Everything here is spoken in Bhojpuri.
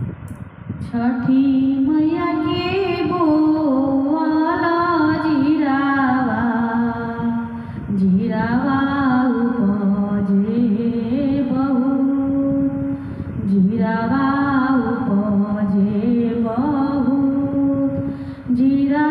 छठी मैया के बोआला जीरावा जीरावा उपजे बहुत जीरावा उपजे बहुत जीरा